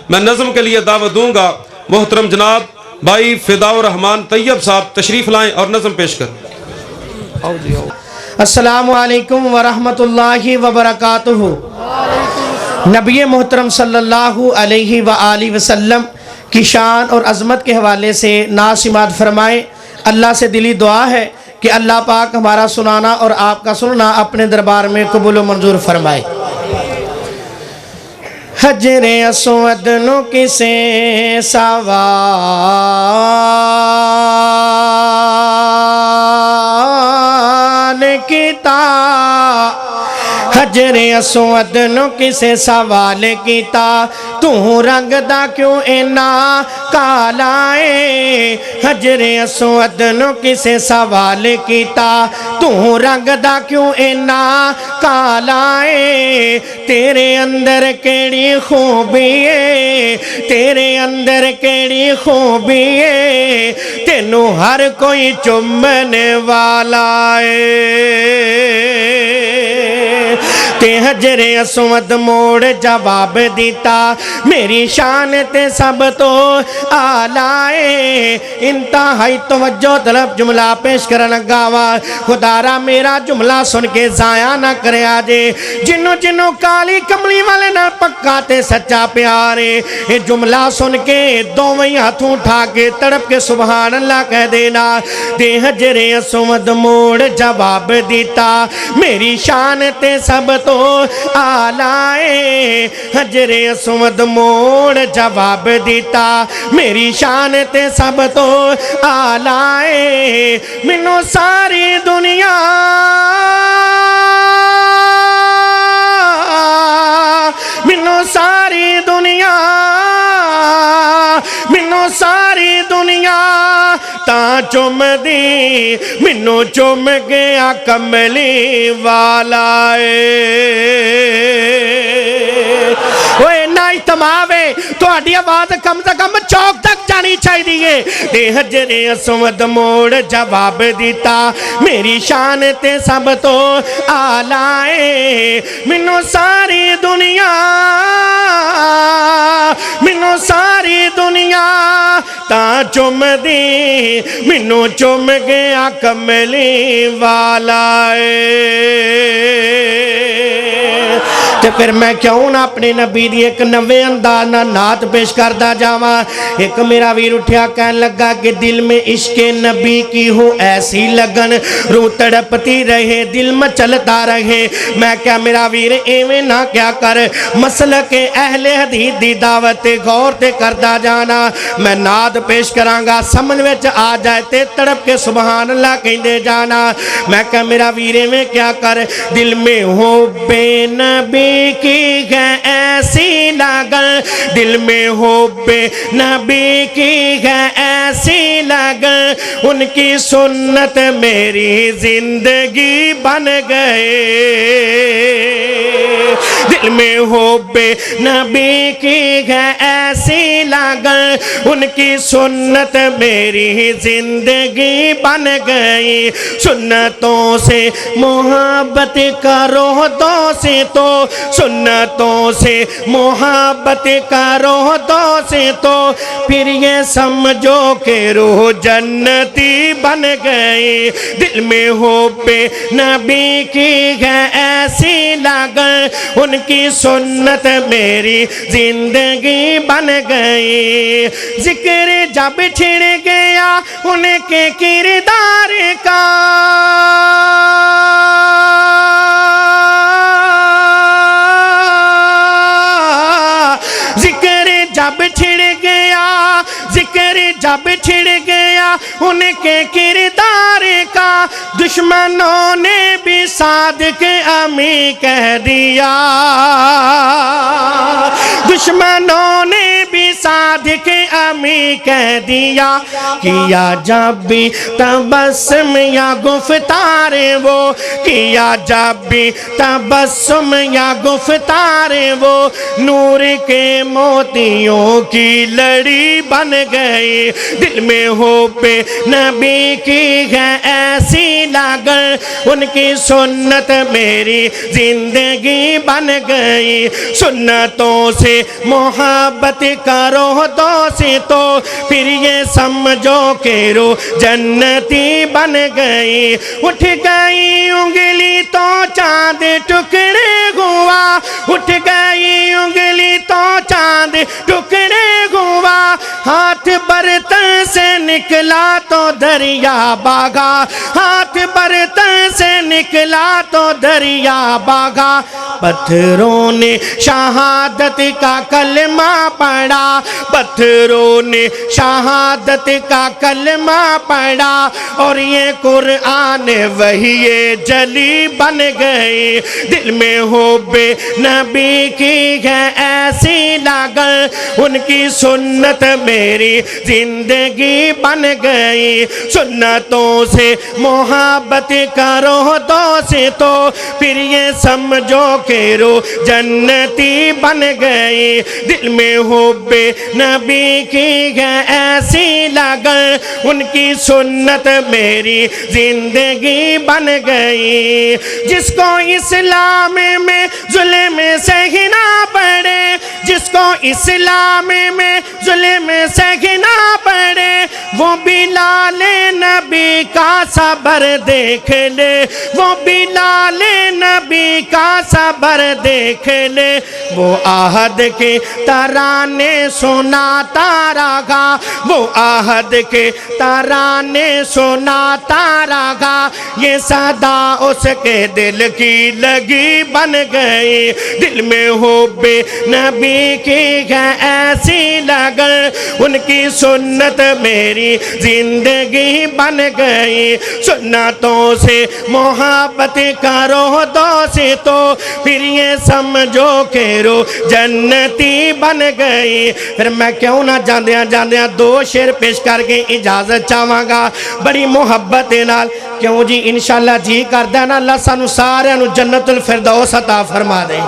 میں نظم کے لیے دعوت دوں گا محترم جناب بھائی فداء الرحمان طیب صاحب تشریف لائیں اور نظم پیش کریں۔ السلام علیکم ورحمۃ اللہ وبرکاتہ۔ نبی محترم صلی اللہ علیہ وآلہ وسلم کی شان اور عظمت کے حوالے سے نعت سماعت فرمائیں۔ اللہ سے دلی دعا ہے کہ اللہ پاک ہمارا سنانا اور آپ کا سننا اپنے دربار میں قبول و منظور فرمائے۔ حجر اسود نو کسے سوال کیتا، حجر اسود نو کسے سوال کیتا، تو رنگ دا کیوں اینا کالا ہے۔ حجر اسود نو کسے سوال کیتا، تو رنگ دا کیوں اینا کالا ہے۔ تیرے اندر کیڑی خوبی ہے، تیرے اندر کیڑی خوبی ہے، تینوں ہر کوئی چومنے والا ہے۔ تے حجر اسود موڑ جواب دیتا، میری شان تے سب تو آلہ ہے۔ انتہائی توجہ طلب جملہ پیش کرنا گاوا، خدا را میرا جملہ سن کے ضائع نہ کرے آجے۔ جنوں جنوں کالی کملی والے نہ پکا تے سچا پیارے، یہ جملہ سن کے دوویں ہاتھوں اٹھا کے تڑپ کے سبحان اللہ کہہ دینا۔ تے حجر اسود موڑ جواب دیتا، میری شان تے سب تو آلہ ہے۔ حجر اسود موڑ جواب دیتا، میری شان تے سب تو آلہ ہے۔ منو ساری دنیا منو ساری دنیا منو ساری دنیا تا چوم دی، منو چوم گیا کملی والا نائی تماوے تو اڈی آواز کم سے کم چوک تک جانی چاہی دیئے۔ تے حجر اسود موڑ جواب دیتا، میری شان تے سب تو آلہ ہے۔ منو ساری دنیا منو ساری دنیا تا چوم دی، منو چوم گیا کملی والا تے پھر میں کیوں نہ اپنے نبی دی ایک نوے انداز نہ نعت پیش کردہ جاواں۔ ایک میرا ویر اٹھیا کہن لگا کہ دل میں عشق نبی کی ہو ایسی لگن، روح تڑپتی رہے دل میں چلتا رہے۔ میں کیا میرا ویر ایویں نہ کیا کر، مسلک اہل حدیث دی دعوت غور تے کردہ جانا۔ میں نعت پیش کرانگا سمجھ وچ آ جائے تے تڑپ کے سبحان اللہ کہندے جانا۔ میں کیا میرا ویر ایویں کیا کر، دل میں ہو بے نبی کی ہے ایسی لگن، دل میں ہو بے نبی کی ہے ایسی لگن، ان کی سنت میری زندگی بن گئے۔ دل میں ہو بے نبی کی ہے ایسی لگن، ان کی سنت میری زندگی بن گئی۔ سنتوں سے محبت کرو تو سے تو، سنتوں سے محبت کرو تو سے تو، پھر یہ سمجھو کہ روح جنتی بن گئی۔ دل میں ہو بے نبی کی ہے ایسی لگن، ان کی سنت میری زندگی بن گئی۔ ذکر جب چھڑ گیا ان کے کردار کا، ذکر جب چھڑ گیا، ذکر جب چھڑ گیا ان کے کردار کا، دشمنوں نے بھی صادق امی کہہ دیا، دشمنوں نے بھی صادق امی کہہ دیا کیا جب بھی تبسم یا گفتار وہ کیا جب بھی تبسم یا گفتار وہ نور کے موتیوں کی لڑی بن گئی دل میں حب نبی کی ہے ایسی لگن ان کی سنت میری زندگی بن گئی سنتوں سے محبت کرو دوست تو پھر یہ سمجھو کہ روح جنتی بن گئی اٹھ گئی انگلی تو چاند ٹکڑے ہوا اٹھ گئی انگلی تو چاند ٹکڑے ہوا ہاتھ برتن سے نکلا تو دریا باغا ہاتھ برتن سے نکلا تو دریا باغا پتھروں نے شہادت کا کلمہ پڑھا پتھروں نے شہادت کا کلمہ پڑھا اور یہ قرآن وحی جلی بن گئی دل میں حب نبی کی ہے ایسی لگن ان کی سنت میری زندگی بن گئی سنتوں سے محبت کرو دوست تو پھر یہ سمجھو کہ روح جنتی بن گئی دل میں حب نبی کی ہے ایسی لگن ان کی سنت میری زندگی بن گئی جس کو اسلام میں ظلم سہنا پڑے جس کو اسلام میں ظلم سہنا پڑے وہ بلال نبی کا صبر دیکھ لے وہ بلال نبی کا صبر دیکھ لے وہ عہد کے ترانے سناتا رہا وہ عہد کے ترانے سناتا رہا یہ صدا اس کے دل کی لگی بن گئی دل میں حب نبی کی ہے ایسی لگن ان کی سنت میری زندگی بن گئی سنتوں سے محبت کرو دوست تو پھر یہ سمجھو کہ روح جنتی بن گئی پھر میں کیوں نہ جاندیاں دو شعر پیش کر کے اجازت چاہواں گا بڑی محبت نال کیوں جی انشاءاللہ جی کردہ نا اللہ سانو سارے انو جنت الفردوس عطا فرما دے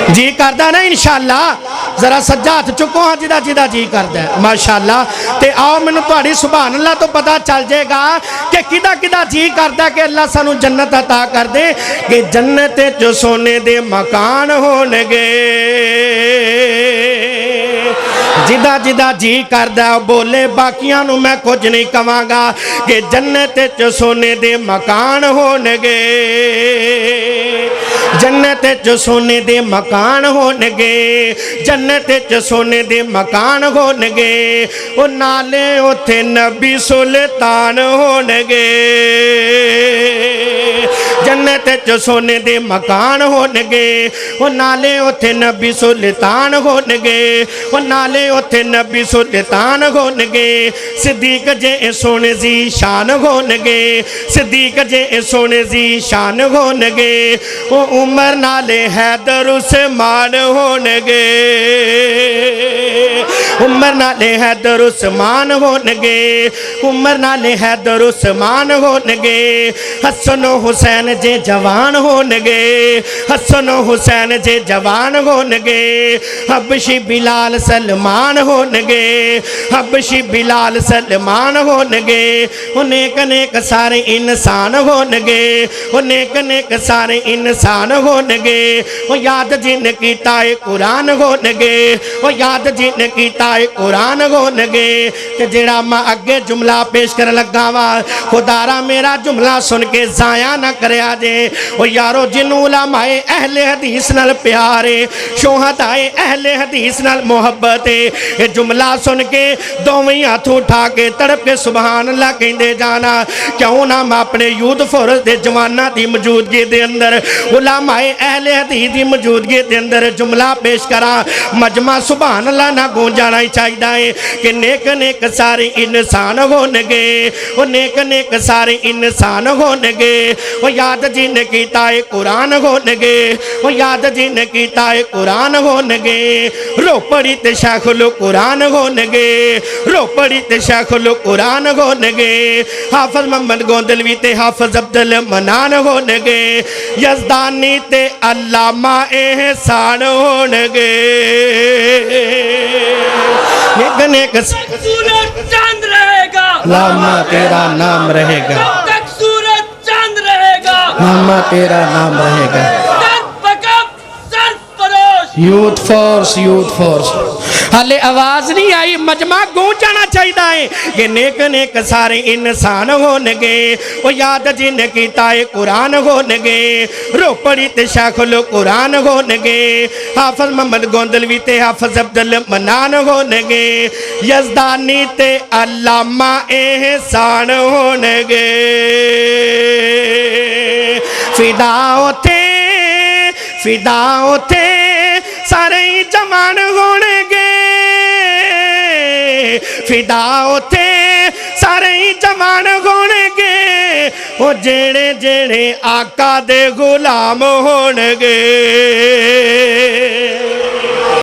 جی کردہ نا انشاءاللہ ذرا سجات چکو ہاں جدہ جی کردہ ماشاءاللہ تے آؤ میں نے توڑی سبحان اللہ تو پتا چل جائے گا کہ کدہ جی کردہ کہ اللہ سانو جنت عطا کر دے کہ جنت جو سونے دے مکان ہونگے جدہ جی کردہ بولے باقیاں نو میں کچھ نہیں کہاں گا کہ جنت جو سونے دے مکان ہونگے جنت جو سونے دے مکان ہونگے جنت جو سونے دے مکان ہونگے وہ نالے اتھے نبی سلطان ہونگے جنت جو سونے دے مکان ہونگے وہ نالے اتھے نبی سلطان ہونگے وہ نالے اتھے نبی سلطان ہونگے صدیق جے سونے زی شان ہونگے صدیق جے سونے زی شان ہونگے وہ عمر نالے حیدر عثمان ہونگے عمر نالے حیدر عثمان ہونگے عمر نالے حیدر عثمان ہونگے حسن و حسین جے جوان ہونگے حسن و حسین جے جوان ہونگے حبشی بلال سلمان ہونگے حبشی بلال سلمان ہونگے نیک نیک سارے انسان ہونگے نیک سارے انسان ہونگے یاد جن کی تائے قرآن ہونگے یاد جن کی تائے قرآن ہونگے کہ جڑا ماں اگے جملہ پیش کر لگاوا خدارا میرا جملہ سن کے ضائع نہ کرے آجے یارو جن علماء اہل حدیث نال پیارے شہداء اہل حدیث نال محبت یہ جملہ سن کے دوویں ہاتھ اٹھا کے تڑپ کے سبحان اللہ کہندے جانا کیوں نہ ہم اپنے یوتھ فورس دے جوانہ دی موجودگی دے اندر علماء اہل حدیث دی موجودگی دے اندر جملہ پیش کرا مجمع سبحان اللہ نہ گونجانا ہونا ہی چاہیے کہ نیک نیک سارے انسان ہونگے وہ نیک نیک سارے انسان ہونگے وہ یاد جن کیتا ہے قرآن ہونگے وہ یاد جن کیتا ہے قرآن ہونگے رو پڑی تے شیخ القرآن ہونگے رو پڑی تے شیخ القرآن ہونگے حافظ محمد گوندلوی تے حافظ عبدالمنان ہونگے یزدانی تے علامہ احسان ہونگے نیک نیک سورج چاند رہے گا علامہ تیرا نام رہے گا جب تک سورج چاند رہے گا علامہ تیرا نام رہے گا کب بکب سرفروش یوتھ فورس حالے آواز نہیں آئی مجمع گونج جانا چاہیے کہ نیک نیک سارے انسان ہونگے وہ یاد جن کیتا ہے قرآن ہونگے رو پڑی تے شیخ القرآن ہونگے حافظ محمد گوندلوی تے حافظ عبدالمنان ہونگے یزدانی تے علامہ احسان ہونگے فداؤ تھے سارے جمان ہونگے فداؤ تھے سارے جمان ہونگے وہ جیڑے جیڑے آقا دے غلام ہونگے